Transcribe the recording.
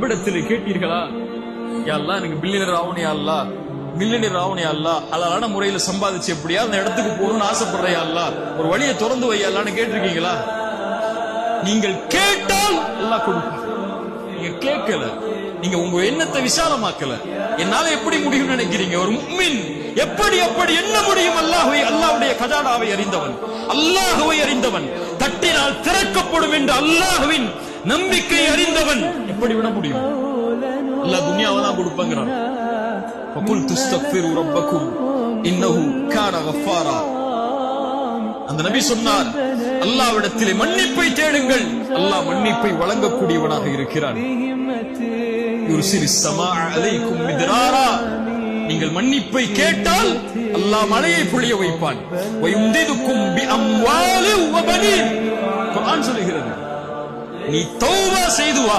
ரப்பிடத்தில் கேட்டீர்களா? யா அல்லாஹ் எனக்கு பில்லியனர் ஆகணும், யா அல்லாஹ் மில்லியனர் ஆகணும், யா அல்லாஹ் ஹலாலான முறையில சம்பாதிச்சு எப்படியா அந்த இடத்துக்கு போகணும்னு ஆசைப்படுறேன், யா அல்லாஹ் ஒரு வழியை திறந்து வை யா அல்லாஹ்னு கேட்டிருக்கீங்களா? நீங்கள் கேட்டால் அல்லாஹ் கொடுப்பான். நீங்க கேட்கல, நீங்க உங்க எண்ணத்தை விசாலமாக்கல. என்னால எப்படி முடியும்னு நினைக்கிறீங்க? ஒரு முஃமின் எப்படி என்ன முடியும்? அல்லாஹ்வுடைய கஜானாவை அறிந்தவன், அல்லாஹ்வை அறிந்தவன், தட்டினால் திறக்கப்படும் என்று அல்லாஹ்வின் நம்பிக்கை அறிந்தவன் எப்படி விட முடியும்? அல்லாஹ் துனியாவை தான் கொடுப்பாங்கிறான். ஃபகுல் துஸ்தக்ஃபிரு ரப்பக்கும் இன்னஹு கான கஃபாரா. அந்த நபி சொன்னார், அல்லாஹ்விடத்திலே மன்னிப்பை தேடுங்கள், அல்லாஹ் மன்னிப்பை வழங்கக்கூடியவனாக இருக்கிறான். யுர்சிலிஸ் ஸமாஅ அலைக்கும் மித்ராரா. நீங்கள் மன்னிப்பை கேட்டால் அல்லாஹ் மழையை பொழிய வைப்பான். வயும்திதுக்கும் பிஅம்வாலி வபனீன். குர்ஆன் சொல்கிறது, நீ தௌபா செய்து வா,